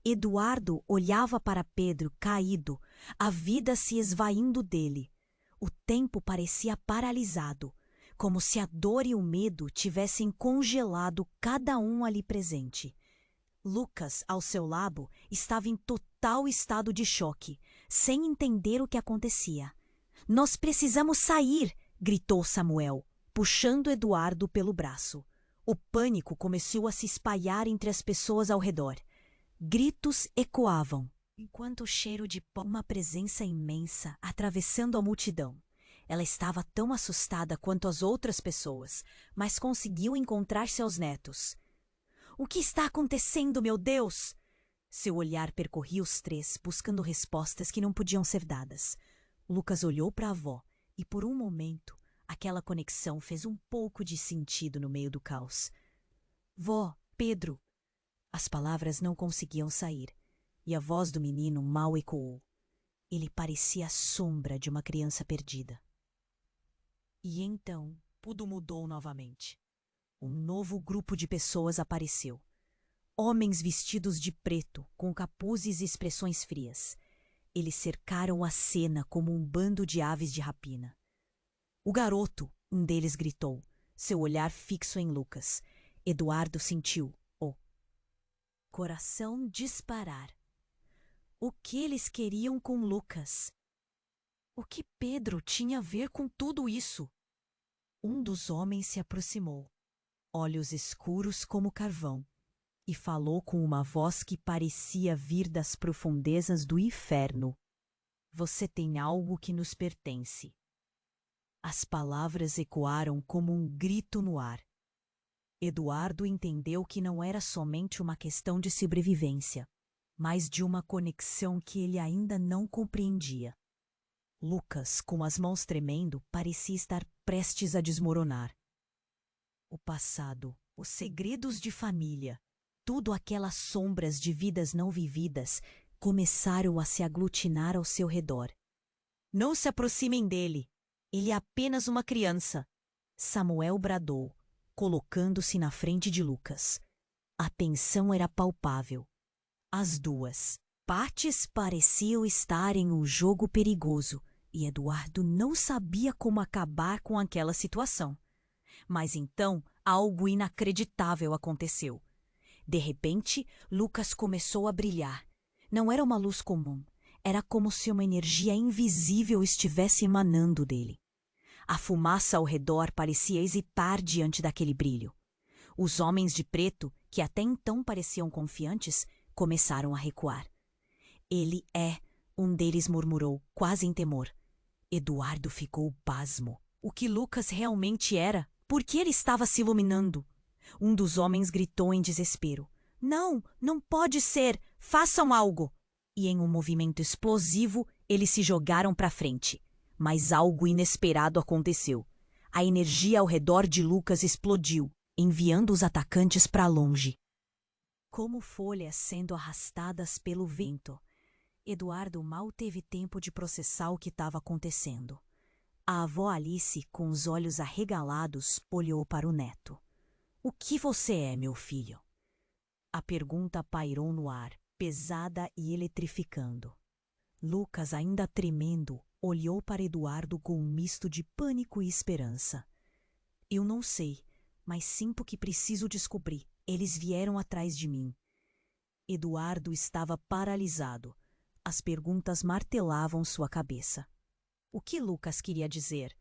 Eduardo olhava para Pedro caído, a vida se esvaindo dele. O tempo parecia paralisado, como se a dor e o medo tivessem congelado cada um ali presente. Lucas, ao seu lado, estava em total estado de choque, sem entender o que acontecia. "Nós precisamos sair!" gritou Samuel, puxando Eduardo pelo braço. O pânico começou a se espalhar entre as pessoas ao redor. Gritos ecoavam, enquanto o cheiro de pó, uma presença imensa, atravessando a multidão. Ela estava tão assustada quanto as outras pessoas, mas conseguiu encontrar seus netos. "O que está acontecendo, meu Deus?" Seu olhar percorria os três, buscando respostas que não podiam ser dadas. Lucas olhou para a avó, e por um momento, aquela conexão fez um pouco de sentido no meio do caos. "Vó, Pedro." As palavras não conseguiam sair, e a voz do menino mal ecoou. Ele parecia a sombra de uma criança perdida. E então, tudo mudou novamente. Um novo grupo de pessoas apareceu. Homens vestidos de preto, com capuzes e expressões frias. Eles cercaram a cena como um bando de aves de rapina. "O garoto!" um deles gritou, seu olhar fixo em Lucas. Eduardo sentiu o coração disparar. O que eles queriam com Lucas? O que Pedro tinha a ver com tudo isso? Um dos homens se aproximou, olhos escuros como carvão, e falou com uma voz que parecia vir das profundezas do inferno. "Você tem algo que nos pertence." As palavras ecoaram como um grito no ar. Eduardo entendeu que não era somente uma questão de sobrevivência, mas de uma conexão que ele ainda não compreendia. Lucas, com as mãos tremendo, parecia estar prestes a desmoronar. O passado, os segredos de família, tudo aquelas sombras de vidas não vividas começaram a se aglutinar ao seu redor. "Não se aproximem dele! Ele é apenas uma criança!" Samuel bradou, colocando-se na frente de Lucas. A tensão era palpável. As duas partes pareciam estar em um jogo perigoso, e Eduardo não sabia como acabar com aquela situação. Mas então algo inacreditável aconteceu. De repente, Lucas começou a brilhar. Não era uma luz comum. Era como se uma energia invisível estivesse emanando dele. A fumaça ao redor parecia hesitar diante daquele brilho. Os homens de preto, que até então pareciam confiantes, começaram a recuar. "Ele é", um deles murmurou, quase em temor. Eduardo ficou pasmo. O que Lucas realmente era? Por que ele estava se iluminando? Um dos homens gritou em desespero. "Não, não pode ser! Façam algo!" E em um movimento explosivo, eles se jogaram para frente. Mas algo inesperado aconteceu. A energia ao redor de Lucas explodiu, enviando os atacantes para longe. como folhas sendo arrastadas pelo vento. Eduardo mal teve tempo de processar o que estava acontecendo. A avó Alice, com os olhos arregalados, olhou para o neto. "O que você é, meu filho?" A pergunta pairou no ar, pesada e eletrificando. Lucas, ainda tremendo, olhou para Eduardo com um misto de pânico e esperança. "Eu não sei, mas sinto que preciso descobrir. Eles vieram atrás de mim." Eduardo estava paralisado. As perguntas martelavam sua cabeça. O que Lucas queria dizer?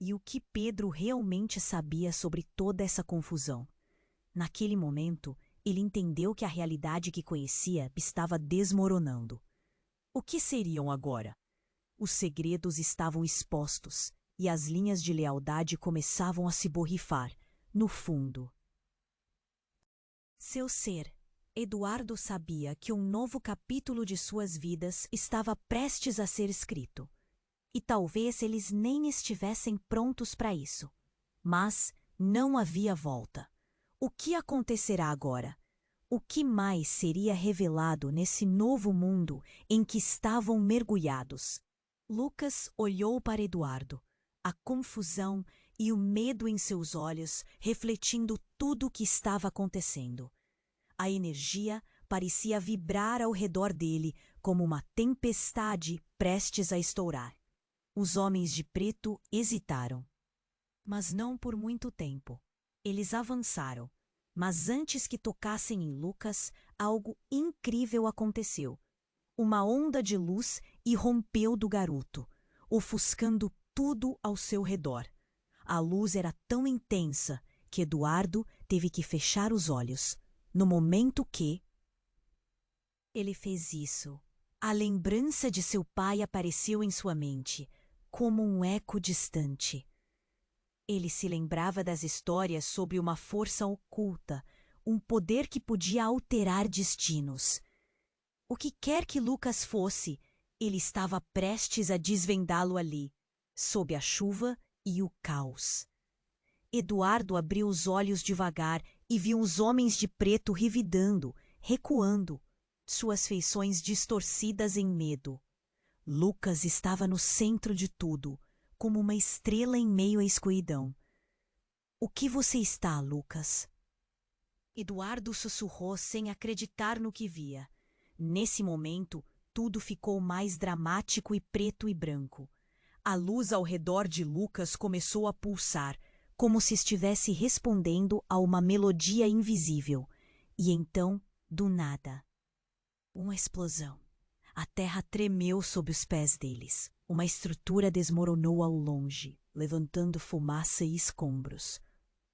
E o que Pedro realmente sabia sobre toda essa confusão? Naquele momento, ele entendeu que a realidade que conhecia estava desmoronando. O que seriam agora? Os segredos estavam expostos e as linhas de lealdade começavam a se borrifar, no fundo. Seu ser, Eduardo sabia que um novo capítulo de suas vidas estava prestes a ser escrito. E talvez eles nem estivessem prontos para isso. Mas não havia volta. O que acontecerá agora? O que mais seria revelado nesse novo mundo em que estavam mergulhados? Lucas olhou para Eduardo, a confusão e o medo em seus olhos refletindo tudo o que estava acontecendo. A energia parecia vibrar ao redor dele como uma tempestade prestes a estourar. Os homens de preto hesitaram. Mas não por muito tempo. Eles avançaram. Mas antes que tocassem em Lucas, algo incrível aconteceu. Uma onda de luz irrompeu do garoto, ofuscando tudo ao seu redor. A luz era tão intensa que Eduardo teve que fechar os olhos. No momento que ele fez isso, a lembrança de seu pai apareceu em sua mente, como um eco distante. Ele se lembrava das histórias sobre uma força oculta, um poder que podia alterar destinos. O que quer que Lucas fosse, ele estava prestes a desvendá-lo ali, sob a chuva e o caos. Eduardo abriu os olhos devagar e viu os homens de preto revidando, recuando, suas feições distorcidas em medo. Lucas estava no centro de tudo, como uma estrela em meio à escuridão. "O que você está, Lucas?" Eduardo sussurrou sem acreditar no que via. Nesse momento, tudo ficou mais dramático e preto e branco. A luz ao redor de Lucas começou a pulsar, como se estivesse respondendo a uma melodia invisível. E então, do nada, uma explosão. A terra tremeu sob os pés deles. Uma estrutura desmoronou ao longe, levantando fumaça e escombros.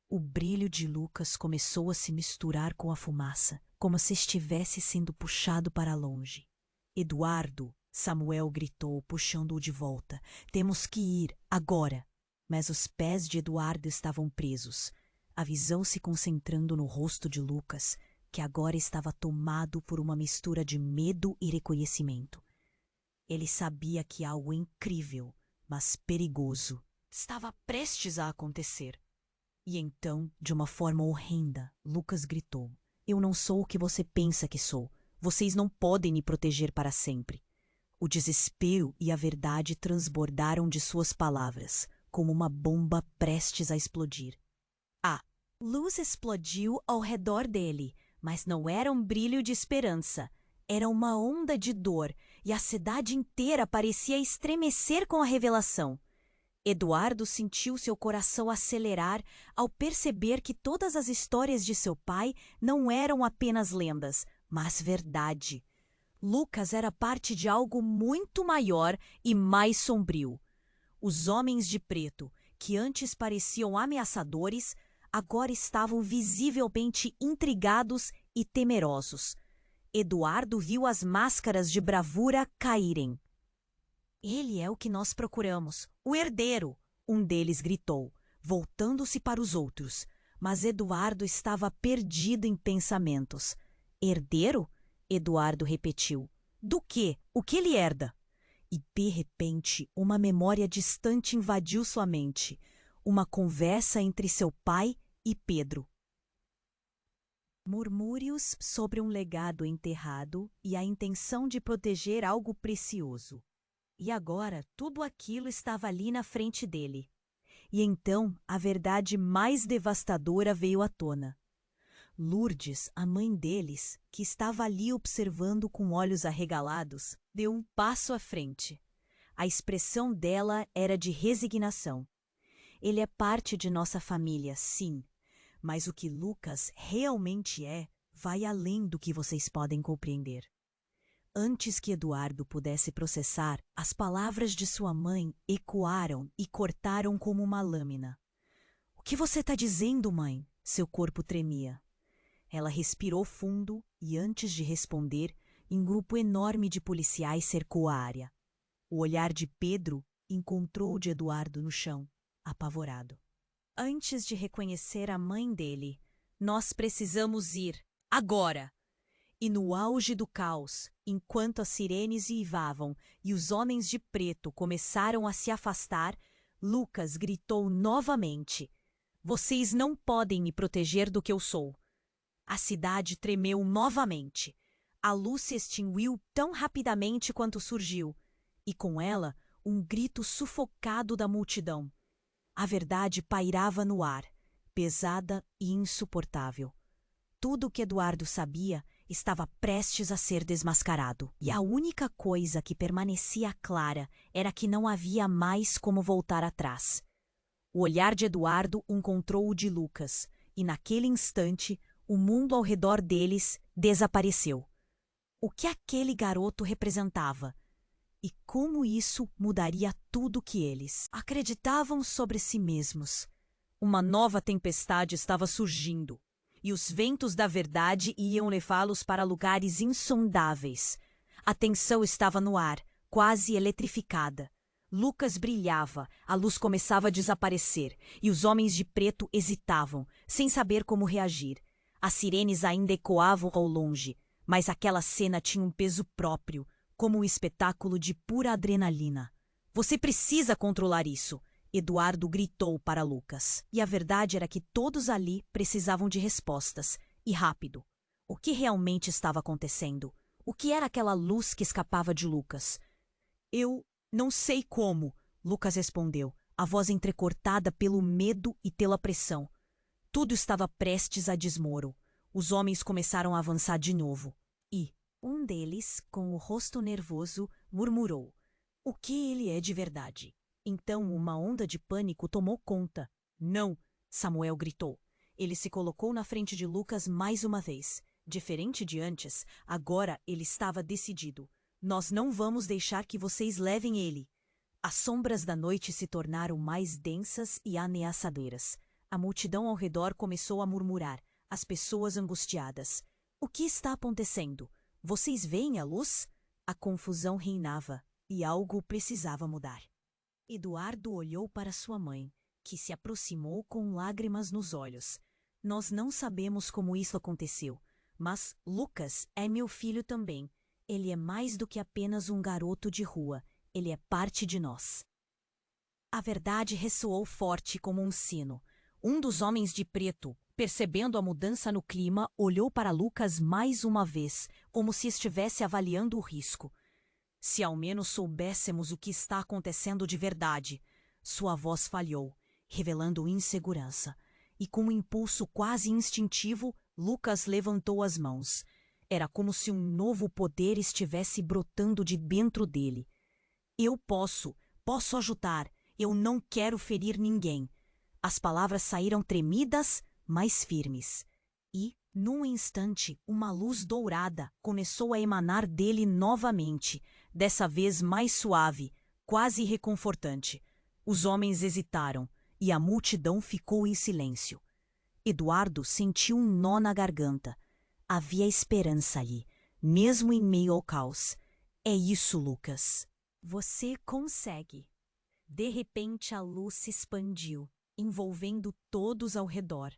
O brilho de Lucas começou a se misturar com a fumaça, como se estivesse sendo puxado para longe. "Eduardo!" Samuel gritou, puxando-o de volta. "Temos que ir, agora!" Mas os pés de Eduardo estavam presos, a visão se concentrando no rosto de Lucas, que agora estava tomado por uma mistura de medo e reconhecimento. Ele sabia que algo incrível, mas perigoso, estava prestes a acontecer. E então, de uma forma horrenda, Lucas gritou: "Eu não sou o que você pensa que sou. Vocês não podem me proteger para sempre." O desespero e a verdade transbordaram de suas palavras, como uma bomba prestes a explodir. A luz explodiu ao redor dele, mas não era um brilho de esperança. Era uma onda de dor, e a cidade inteira parecia estremecer com a revelação. Eduardo sentiu seu coração acelerar ao perceber que todas as histórias de seu pai não eram apenas lendas, mas verdade. Lucas era parte de algo muito maior e mais sombrio. Os homens de preto, que antes pareciam ameaçadores, agora estavam visivelmente intrigados e temerosos. Eduardo viu as máscaras de bravura caírem. "Ele é o que nós procuramos, o herdeiro!" um deles gritou, voltando-se para os outros. Mas Eduardo estava perdido em pensamentos. "Herdeiro?" Eduardo repetiu. "Do quê? O que ele herda?" E, de repente, uma memória distante invadiu sua mente. Uma conversa entre seu pai e Pedro. Murmúrios sobre um legado enterrado e a intenção de proteger algo precioso. E agora tudo aquilo estava ali na frente dele. E então a verdade mais devastadora veio à tona. Lourdes, a mãe deles, que estava ali observando com olhos arregalados, deu um passo à frente. A expressão dela era de resignação. Ele é parte de nossa família, sim, mas o que Lucas realmente é vai além do que vocês podem compreender. Antes que Eduardo pudesse processar, as palavras de sua mãe ecoaram e cortaram como uma lâmina. O que você está dizendo, mãe? Seu corpo tremia. Ela respirou fundo e, antes de responder, um grupo enorme de policiais cercou a área. O olhar de Pedro encontrou o de Eduardo no chão, apavorado. Antes de reconhecer a mãe dele, nós precisamos ir, agora! E no auge do caos, enquanto as sirenes uivavam e os homens de preto começaram a se afastar, Lucas gritou novamente: Vocês não podem me proteger do que eu sou. A cidade tremeu novamente. A luz se extinguiu tão rapidamente quanto surgiu, e com ela um grito sufocado da multidão. A verdade pairava no ar, pesada e insuportável. Tudo o que Eduardo sabia estava prestes a ser desmascarado, e a única coisa que permanecia clara era que não havia mais como voltar atrás. O olhar de Eduardo encontrou o de Lucas, e naquele instante o mundo ao redor deles desapareceu. O que aquele garoto representava? E como isso mudaria tudo que eles acreditavam sobre si mesmos? Uma nova tempestade estava surgindo, e os ventos da verdade iam levá-los para lugares insondáveis. A tensão estava no ar, quase eletrificada. Lucas brilhava, a luz começava a desaparecer, e os homens de preto hesitavam, sem saber como reagir. As sirenes ainda ecoavam ao longe, mas aquela cena tinha um peso próprio, como um espetáculo de pura adrenalina. Você precisa controlar isso, Eduardo gritou para Lucas. E a verdade era que todos ali precisavam de respostas, e rápido. O que realmente estava acontecendo? O que era aquela luz que escapava de Lucas? Eu não sei como, Lucas respondeu, a voz entrecortada pelo medo e pela pressão. Tudo estava prestes a desmoro. Os homens começaram a avançar de novo. E um deles, com o rosto nervoso, murmurou: O que ele é de verdade? Então uma onda de pânico tomou conta. Não! Samuel gritou. Ele se colocou na frente de Lucas mais uma vez. Diferente de antes, agora ele estava decidido. Nós não vamos deixar que vocês levem ele. As sombras da noite se tornaram mais densas e ameaçadoras. A multidão ao redor começou a murmurar, as pessoas angustiadas. O que está acontecendo? Vocês veem a luz? A confusão reinava e algo precisava mudar. Eduardo olhou para sua mãe, que se aproximou com lágrimas nos olhos. Nós não sabemos como isso aconteceu, mas Lucas é meu filho também. Ele é mais do que apenas um garoto de rua. Ele é parte de nós. A verdade ressoou forte como um sino. Um dos homens de preto, percebendo a mudança no clima, olhou para Lucas mais uma vez, como se estivesse avaliando o risco. Se ao menos soubéssemos o que está acontecendo de verdade. Sua voz falhou, revelando insegurança. E com um impulso quase instintivo, Lucas levantou as mãos. Era como se um novo poder estivesse brotando de dentro dele. Eu posso ajudar. Eu não quero ferir ninguém. As palavras saíram tremidas, mas firmes. E, num instante, uma luz dourada começou a emanar dele novamente, dessa vez mais suave, quase reconfortante. Os homens hesitaram, e a multidão ficou em silêncio. Eduardo sentiu um nó na garganta. Havia esperança ali, mesmo em meio ao caos. É isso, Lucas. Você consegue. De repente a luz se expandiu, envolvendo todos ao redor.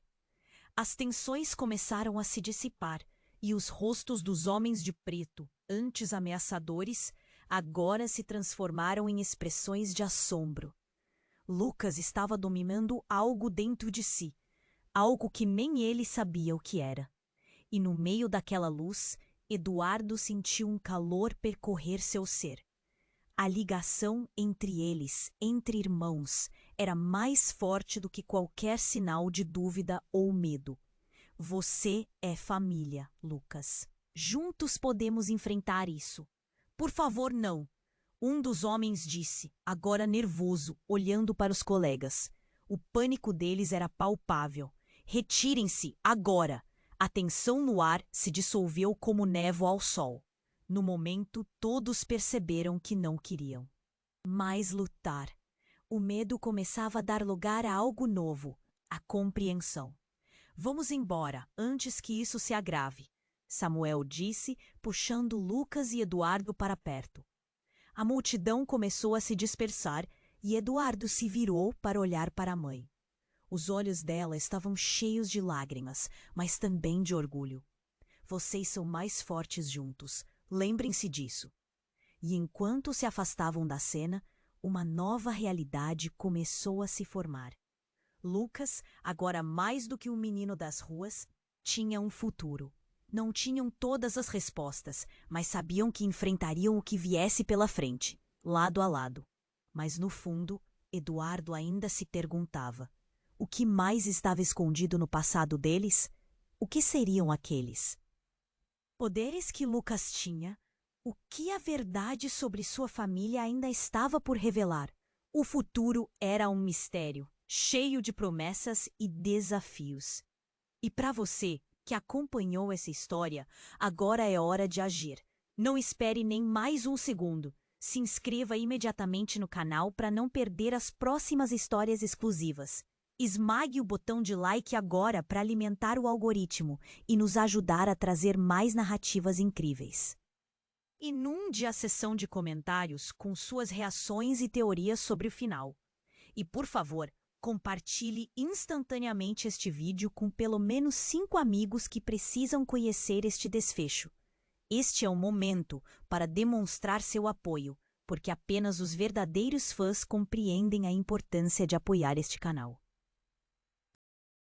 As tensões começaram a se dissipar, e os rostos dos homens de preto, antes ameaçadores, agora se transformaram em expressões de assombro. Lucas estava dominando algo dentro de si, algo que nem ele sabia o que era. E no meio daquela luz, Eduardo sentiu um calor percorrer seu ser. A ligação entre eles, entre irmãos, era mais forte do que qualquer sinal de dúvida ou medo. Você é família, Lucas. Juntos podemos enfrentar isso. Por favor, não. Um dos homens disse, agora nervoso, olhando para os colegas. O pânico deles era palpável. Retirem-se, agora! A tensão no ar se dissolveu como névoa ao sol. No momento, todos perceberam que não queriam mais lutar. O medo começava a dar lugar a algo novo, a compreensão. Vamos embora, antes que isso se agrave, Samuel disse, puxando Lucas e Eduardo para perto. A multidão começou a se dispersar e Eduardo se virou para olhar para a mãe. Os olhos dela estavam cheios de lágrimas, mas também de orgulho. Vocês são mais fortes juntos, lembrem-se disso. E enquanto se afastavam da cena, uma nova realidade começou a se formar. Lucas, agora mais do que um menino das ruas, tinha um futuro. Não tinham todas as respostas, mas sabiam que enfrentariam o que viesse pela frente, lado a lado. Mas no fundo, Eduardo ainda se perguntava: o que mais estava escondido no passado deles? O que seriam aqueles poderes que Lucas tinha? O que a verdade sobre sua família ainda estava por revelar? O futuro era um mistério, cheio de promessas e desafios. E para você, que acompanhou essa história, agora é hora de agir. Não espere nem mais um segundo. Se inscreva imediatamente no canal para não perder as próximas histórias exclusivas. Esmague o botão de like agora para alimentar o algoritmo e nos ajudar a trazer mais narrativas incríveis. Inunde a seção de comentários com suas reações e teorias sobre o final. E, por favor, compartilhe instantaneamente este vídeo com pelo menos 5 amigos que precisam conhecer este desfecho. Este é o momento para demonstrar seu apoio, porque apenas os verdadeiros fãs compreendem a importância de apoiar este canal.